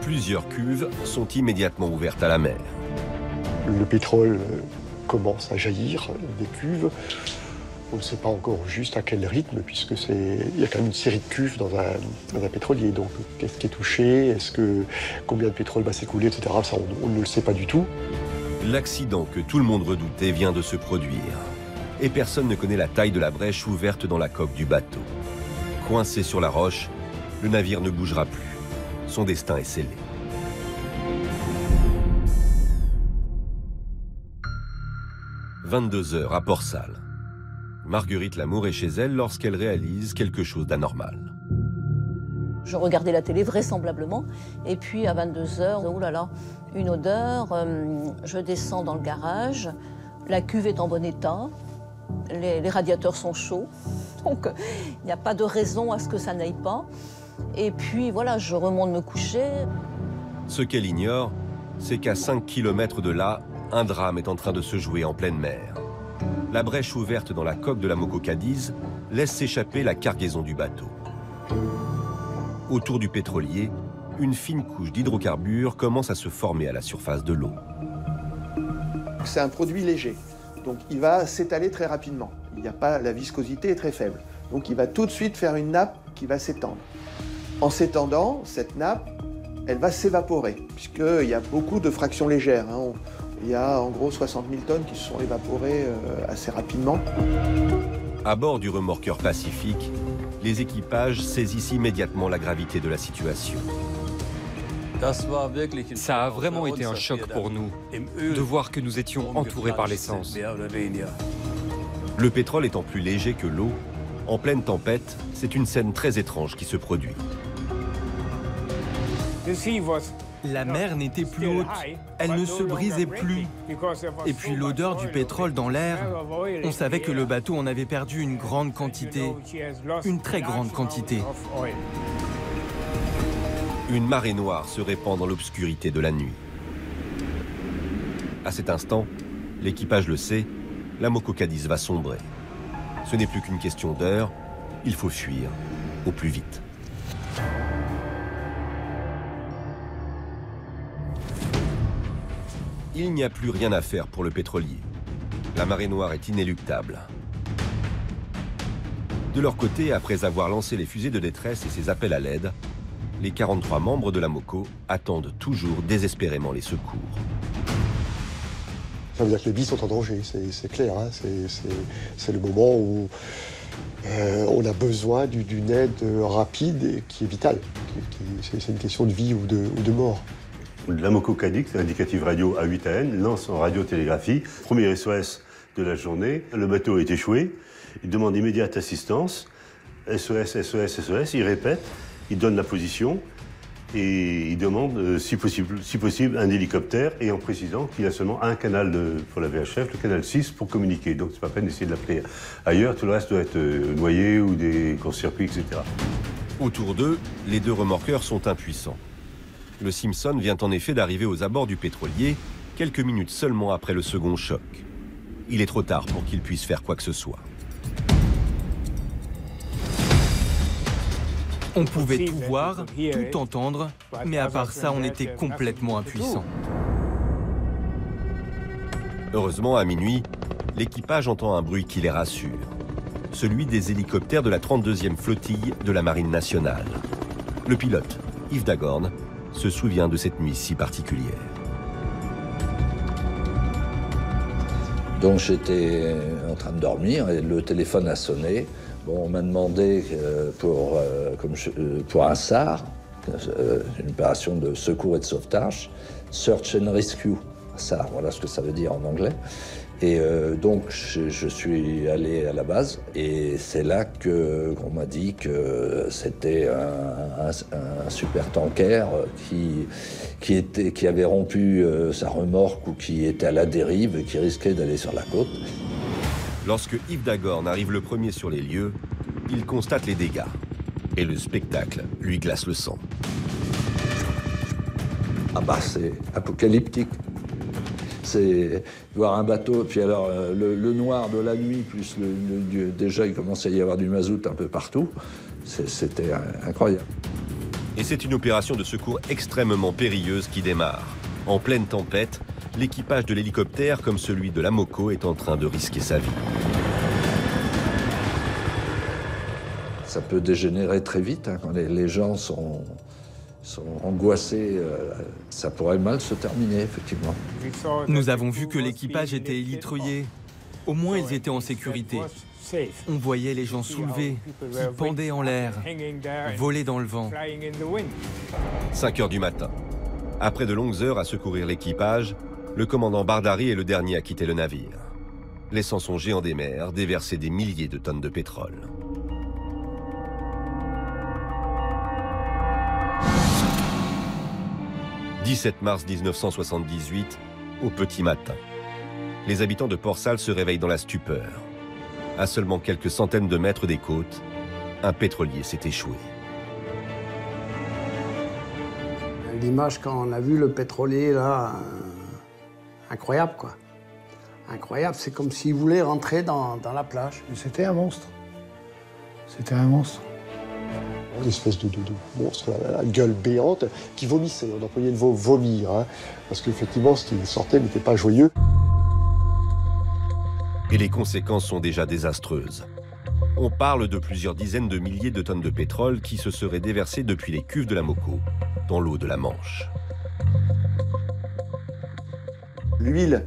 Plusieurs cuves sont immédiatement ouvertes à la mer.
Le pétrole commence à jaillir des cuves. On ne sait pas encore juste à quel rythme, puisque il y a quand même une série de cuves dans un pétrolier. Donc, qu'est-ce qui est touché? Combien de pétrole va s'écouler, etc. Ça, on ne le sait pas du tout.
L'accident que tout le monde redoutait vient de se produire. Et personne ne connaît la taille de la brèche ouverte dans la coque du bateau. Coincé sur la roche, le navire ne bougera plus. Son destin est scellé. « 22 heures à Port-Salle. Marguerite Lamour est chez elle lorsqu'elle réalise quelque chose d'anormal.
Je regardais la télé vraisemblablement, et puis à 22h, oh là là, une odeur, je descends dans le garage, la cuve est en bon état, les radiateurs sont chauds, donc il n'y a pas de raison à ce que ça n'aille pas. Et puis voilà, je remonte me coucher.
Ce qu'elle ignore, c'est qu'à 5 km de là, un drame est en train de se jouer en pleine mer. La brèche ouverte dans la coque de la Moko Cadiz laisse s'échapper la cargaison du bateau. Autour du pétrolier, une fine couche d'hydrocarbures commence à se former à la surface de l'eau.
C'est un produit léger, donc il va s'étaler très rapidement. La viscosité est très faible, donc il va tout de suite faire une nappe qui va s'étendre. En s'étendant, cette nappe, elle va s'évaporer, puisqu'il y a beaucoup de fractions légères, hein. Il y a en gros 60 000 tonnes qui se sont évaporées assez rapidement.
À bord du remorqueur Pacifique, les équipages saisissent immédiatement la gravité de la situation.
Ça a vraiment été un choc pour nous, de voir que nous étions entourés par l'essence.
Le pétrole étant plus léger que l'eau, en pleine tempête, c'est une scène très étrange qui se produit.
La mer n'était plus haute, elle ne se brisait plus. Et puis l'odeur du pétrole dans l'air, on savait que le bateau en avait perdu une grande quantité, une très grande quantité.
Une marée noire se répand dans l'obscurité de la nuit. À cet instant, l'équipage le sait, la Moko Cadiz va sombrer. Ce n'est plus qu'une question d'heure, il faut fuir au plus vite. Il n'y a plus rien à faire pour le pétrolier. La marée noire est inéluctable. De leur côté, après avoir lancé les fusées de détresse et ses appels à l'aide, les 43 membres de la Moko attendent toujours désespérément les secours.
Ça veut dire que les vies sont en danger, c'est clair. Hein, c'est le moment où on a besoin d'une aide rapide et qui est vitale. C'est une question de vie ou de mort.
L'Amoco Cadix, l'indicatif radio A8AN, lance en radiotélégraphie, premier SOS de la journée. Le bateau est échoué, il demande immédiate assistance, SOS, SOS, SOS, il répète, il donne la position et il demande, si possible, un hélicoptère, et en précisant qu'il a seulement un canal pour la VHF, le canal 6, pour communiquer. Donc c'est pas la peine d'essayer de l'appeler ailleurs, tout le reste doit être noyé ou des courts-circuits, etc.
Autour d'eux, les deux remorqueurs sont impuissants. Le Simpson vient en effet d'arriver aux abords du pétrolier, quelques minutes seulement après le second choc. Il est trop tard pour qu'il puisse faire quoi que ce soit.
On pouvait tout voir, tout entendre, mais à part ça, on était complètement impuissants.
Heureusement, à minuit, l'équipage entend un bruit qui les rassure. Celui des hélicoptères de la 32e flottille de la Marine nationale. Le pilote, Yves Dagorn, se souvient de cette nuit si particulière.
Donc j'étais en train de dormir et le téléphone a sonné. Bon, on m'a demandé pour un SAR, une opération de secours et de sauvetage, Search and Rescue, SAR, voilà ce que ça veut dire en anglais. Et donc je suis allé à la base et c'est là qu'on m'a dit que c'était un supertanker qui avait rompu sa remorque ou qui était à la dérive et qui risquait d'aller sur la côte.
Lorsque Yves Dagorn arrive le premier sur les lieux, il constate les dégâts. Et le spectacle lui glace le sang.
Ah bah c'est apocalyptique. C'est voir un bateau, puis alors le noir de la nuit, plus déjà il commençait à y avoir du mazout un peu partout. C'était incroyable.
Et c'est une opération de secours extrêmement périlleuse qui démarre. En pleine tempête, l'équipage de l'hélicoptère, comme celui de l'Amoco, est en train de risquer sa vie.
Ça peut dégénérer très vite, hein, quand les gens sont angoissés, ça pourrait mal se terminer, effectivement.
Nous avons vu que l'équipage était élitreillé. Au moins, ils étaient en sécurité. On voyait les gens soulevés, qui pendaient en l'air, voler dans le vent.
5 heures du matin. Après de longues heures à secourir l'équipage, le commandant Bardari est le dernier à quitter le navire, laissant son géant des mers déverser des milliers de tonnes de pétrole. « 17 mars 1978, au petit matin. Les habitants de Port-Salle se réveillent dans la stupeur. À seulement quelques centaines de mètres des côtes, un pétrolier s'est échoué.
L'image, quand on a vu le pétrolier, là, incroyable, quoi. Incroyable, c'est comme s'il voulait rentrer dans la plage.
C'était un monstre. C'était un monstre. Une espèce de monstre, à gueule béante, qui vomissait. On employait le mot vomir, hein, parce qu'effectivement, ce qui sortait n'était pas joyeux.
Et les conséquences sont déjà désastreuses. On parle de plusieurs dizaines de milliers de tonnes de pétrole qui se seraient déversées depuis les cuves de l'Amoco dans l'eau de la Manche.
L'huile,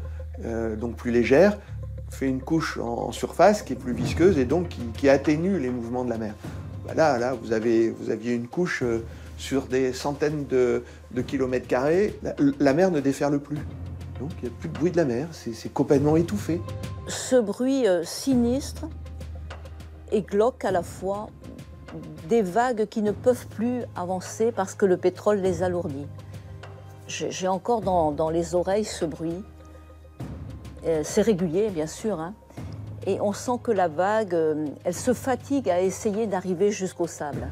donc plus légère, fait une couche en surface qui est plus visqueuse et donc qui atténue les mouvements de la mer. Là, vous aviez une couche sur des centaines de kilomètres carrés. La mer ne déferle plus. Donc il n'y a plus de bruit de la mer, c'est complètement étouffé.
Ce bruit sinistre et glauque à la fois, des vagues qui ne peuvent plus avancer parce que le pétrole les alourdit. J'ai encore dans les oreilles ce bruit. C'est régulier, bien sûr, hein. Et on sent que la vague, elle se fatigue à essayer d'arriver jusqu'au sable.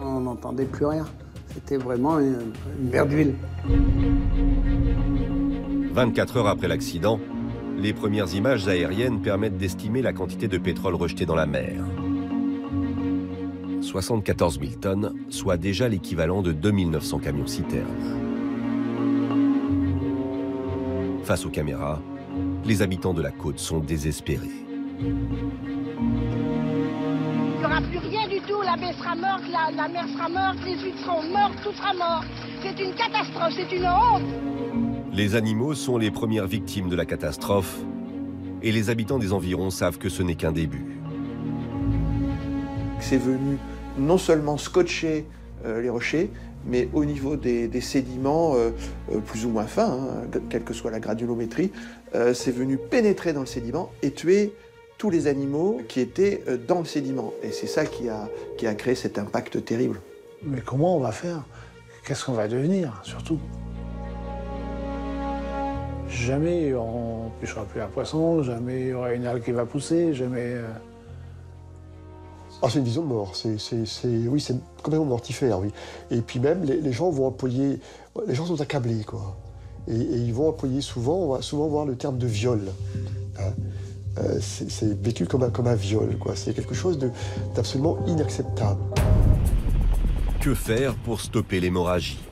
On n'entendait plus rien. C'était vraiment une mer d'huile.
24 heures après l'accident, les premières images aériennes permettent d'estimer la quantité de pétrole rejeté dans la mer. 74 000 tonnes, soit déjà l'équivalent de 2900 camions-citernes. Face aux caméras, les habitants de la côte sont désespérés.
Il n'y aura plus rien du tout, la baie sera morte, la mer sera morte, les huîtres seront mortes, tout sera mort. C'est une catastrophe, c'est une honte.
Les animaux sont les premières victimes de la catastrophe et les habitants des environs savent que ce n'est qu'un début.
c'est venu non seulement scotcher les rochers, mais au niveau des sédiments plus ou moins fins, hein, quelle que soit la granulométrie, c'est venu pénétrer dans le sédiment et tuer tous les animaux qui étaient dans le sédiment. Et c'est ça qui a créé cet impact terrible.
Mais comment on va faire? Qu'est-ce qu'on va devenir, surtout? Jamais on ne pêchera plus un poisson, jamais il y aura une algue qui va pousser, jamais...
Ah, c'est une vision de mort, oui, c'est complètement mortifère, oui. Et puis même, les gens vont employer... Les gens sont accablés, quoi. Et ils vont employer souvent, on va souvent voir le terme de viol. Hein. C'est vécu comme un viol, quoi. C'est quelque chose d'absolument inacceptable.
Que faire pour stopper l'hémorragie?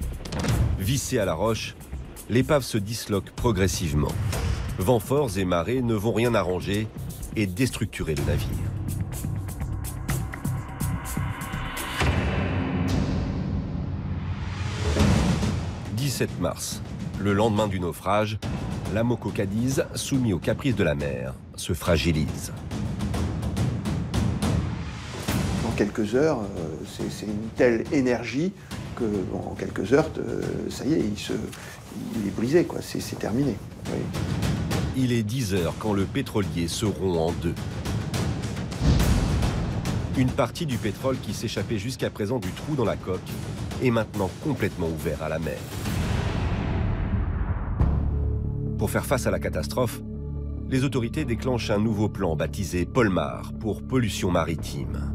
Vissée à la roche, l'épave se disloque progressivement. Vents forts et marées ne vont rien arranger et déstructurer le navire. « 17 mars, le lendemain du naufrage, l'Amoco Cadiz, soumis aux caprices de la mer, se fragilise.
En quelques heures, c'est une telle énergie que, en quelques heures, ça y est, il est brisé, quoi. C'est terminé. Oui.
Il est 10 heures quand le pétrolier se rompt en deux. Une partie du pétrole qui s'échappait jusqu'à présent du trou dans la coque est maintenant complètement ouvert à la mer. Pour faire face à la catastrophe, les autorités déclenchent un nouveau plan baptisé Polmar pour pollution maritime.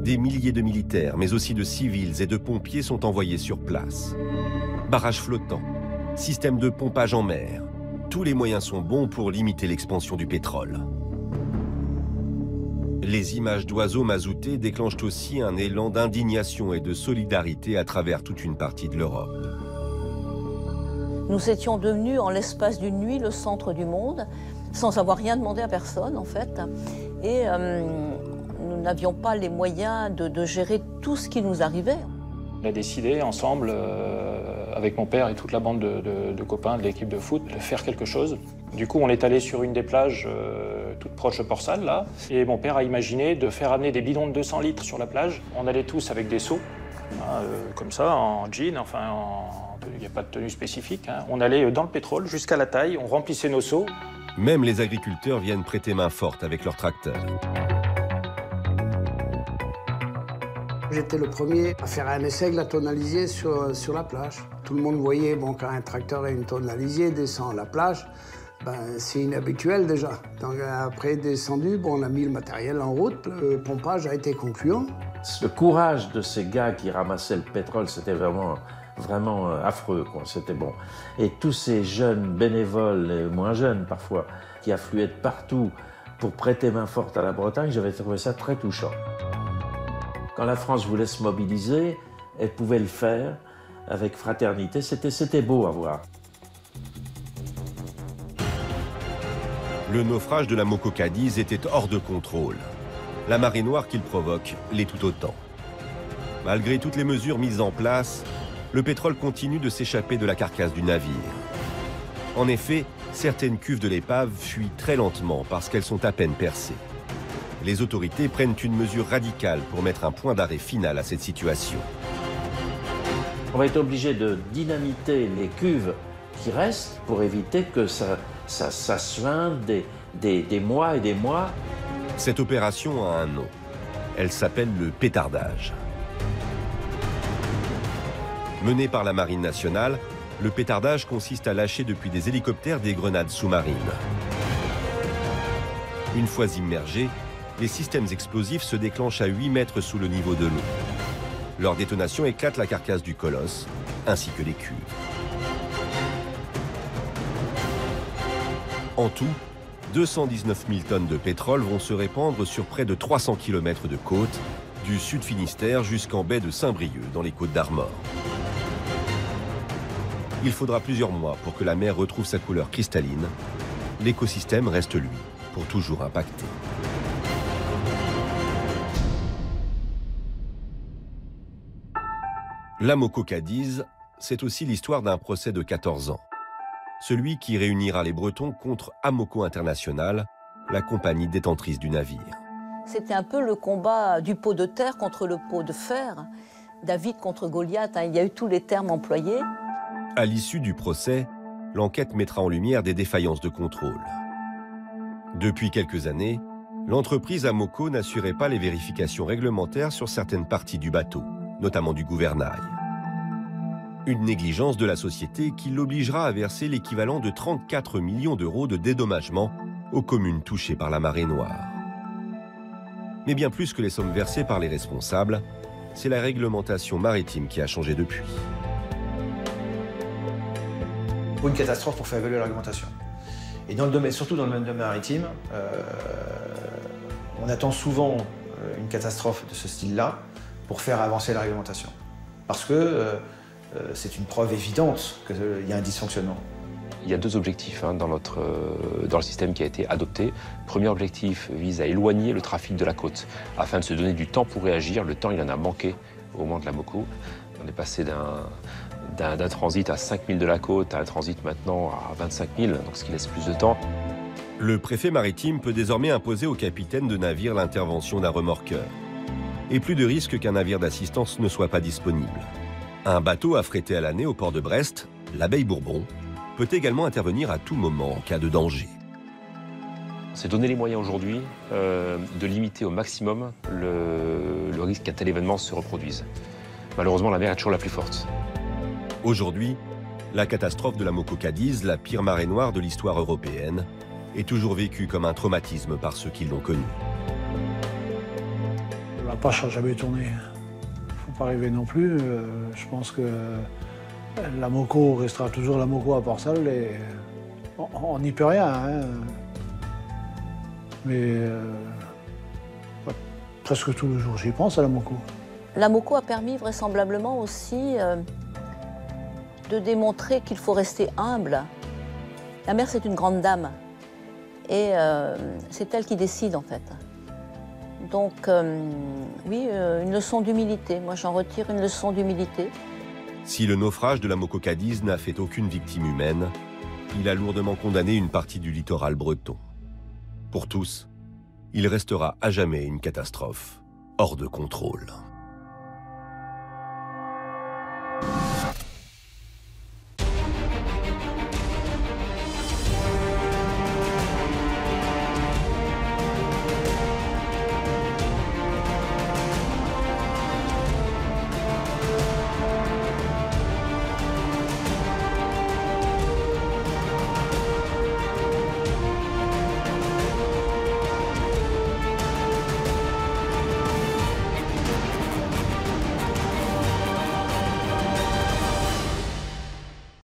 Des milliers de militaires, mais aussi de civils et de pompiers sont envoyés sur place. Barrages flottants, système de pompage en mer, tous les moyens sont bons pour limiter l'expansion du pétrole. Les images d'oiseaux mazoutés déclenchent aussi un élan d'indignation et de solidarité à travers toute une partie de l'Europe.
Nous étions devenus, en l'espace d'une nuit, le centre du monde, sans avoir rien demandé à personne, en fait. Et nous n'avions pas les moyens de gérer tout ce qui nous arrivait.
On a décidé ensemble, avec mon père et toute la bande de copains de l'équipe de foot, de faire quelque chose. Du coup, on est allé sur une des plages toute proche de Port-Salle, là. Et mon père a imaginé de faire amener des bidons de 200 litres sur la plage. On allait tous avec des seaux, hein, comme ça, en jean, enfin, il n'y a pas de tenue spécifique. Hein. On allait dans le pétrole jusqu'à la taille, on remplissait nos seaux.
Même les agriculteurs viennent prêter main forte avec leurs tracteurs.
J'étais le premier à faire un essai de la tonalisier sur la plage. Tout le monde voyait, bon, quand un tracteur et une tonalisier descend à la plage, ben, c'est inhabituel déjà. Donc après descendu, bon, on a mis le matériel en route, le pompage a été concluant.
Le courage de ces gars qui ramassaient le pétrole, c'était vraiment affreux, quoi. C'était bon. Et tous ces jeunes bénévoles, et moins jeunes parfois, qui affluaient de partout pour prêter main forte à la Bretagne, j'avais trouvé ça très touchant. Quand la France voulait se mobiliser, elle pouvait le faire avec fraternité. C'était beau à voir.
Le naufrage de l'Amoco Cadiz était hors de contrôle. La marée noire qu'il provoque l'est tout autant. Malgré toutes les mesures mises en place, le pétrole continue de s'échapper de la carcasse du navire. En effet, certaines cuves de l'épave fuient très lentement parce qu'elles sont à peine percées. Les autorités prennent une mesure radicale pour mettre un point d'arrêt final à cette situation.
On va être obligé de dynamiter les cuves qui restent pour éviter que ça suinte des mois et des mois.
Cette opération a un nom. Elle s'appelle le pétardage. Mené par la Marine nationale, le pétardage consiste à lâcher depuis des hélicoptères des grenades sous-marines. Une fois immergés, les systèmes explosifs se déclenchent à 8 mètres sous le niveau de l'eau. Leur détonation éclate la carcasse du colosse, ainsi que les cuves. En tout, 219 000 tonnes de pétrole vont se répandre sur près de 300 km de côte, du sud Finistère jusqu'en baie de Saint-Brieuc, dans les Côtes d'Armor. Il faudra plusieurs mois pour que la mer retrouve sa couleur cristalline. L'écosystème reste, lui, pour toujours impacté. L'Amoco Cadiz, c'est aussi l'histoire d'un procès de 14 ans. Celui qui réunira les Bretons contre Amoco International, la compagnie détentrice du navire.
C'était un peu le combat du pot de terre contre le pot de fer, David contre Goliath, hein, il y a eu tous les termes employés.
À l'issue du procès, l'enquête mettra en lumière des défaillances de contrôle. Depuis quelques années, l'entreprise Amoco n'assurait pas les vérifications réglementaires sur certaines parties du bateau, notamment du gouvernail. Une négligence de la société qui l'obligera à verser l'équivalent de 34 millions d'euros de dédommagement aux communes touchées par la marée noire. Mais bien plus que les sommes versées par les responsables, c'est la réglementation maritime qui a changé depuis.
Pour une catastrophe, pour faire évoluer la réglementation. Et dans le domaine, surtout dans le domaine maritime, on attend souvent une catastrophe de ce style-là pour faire avancer la réglementation. Parce que c'est une preuve évidente qu'il y a un dysfonctionnement.
Il y a deux objectifs dans le système qui a été adopté. Premier objectif vise à éloigner le trafic de la côte, afin de se donner du temps pour réagir. Le temps, il en a manqué au moment de l'Amoco. On est passé d'un transit à 5 000 de la côte à un transit maintenant à 25 000, donc ce qui laisse plus de temps.
Le préfet maritime peut désormais imposer au capitaine de navire l'intervention d'un remorqueur. Et plus de risque qu'un navire d'assistance ne soit pas disponible. Un bateau affrété à l'année au port de Brest, l'Abeille Bourbon, peut également intervenir à tout moment en cas de danger.
C'est donner les moyens aujourd'hui de limiter au maximum le risque qu'un tel événement se reproduise. Malheureusement, la mer est toujours la plus forte.
Aujourd'hui, la catastrophe de l'Amoco Cadiz, la pire marée noire de l'histoire européenne, est toujours vécue comme un traumatisme par ceux qui l'ont connue.
La page n'a jamais tourné. Il ne faut pas rêver non plus. Je pense que l'Amoco restera toujours l'Amoco à Port-Salut et on n'y peut rien. Hein. Mais presque tous les jours, j'y pense à l'Amoco.
L'Amoco a permis vraisemblablement aussi de démontrer qu'il faut rester humble. La mer, c'est une grande dame. Et c'est elle qui décide, en fait. Donc, oui, une leçon d'humilité. Moi, j'en retire une leçon d'humilité.
Si le naufrage de l'Amoco Cadiz n'a fait aucune victime humaine, il a lourdement condamné une partie du littoral breton. Pour tous, il restera à jamais une catastrophe hors de contrôle.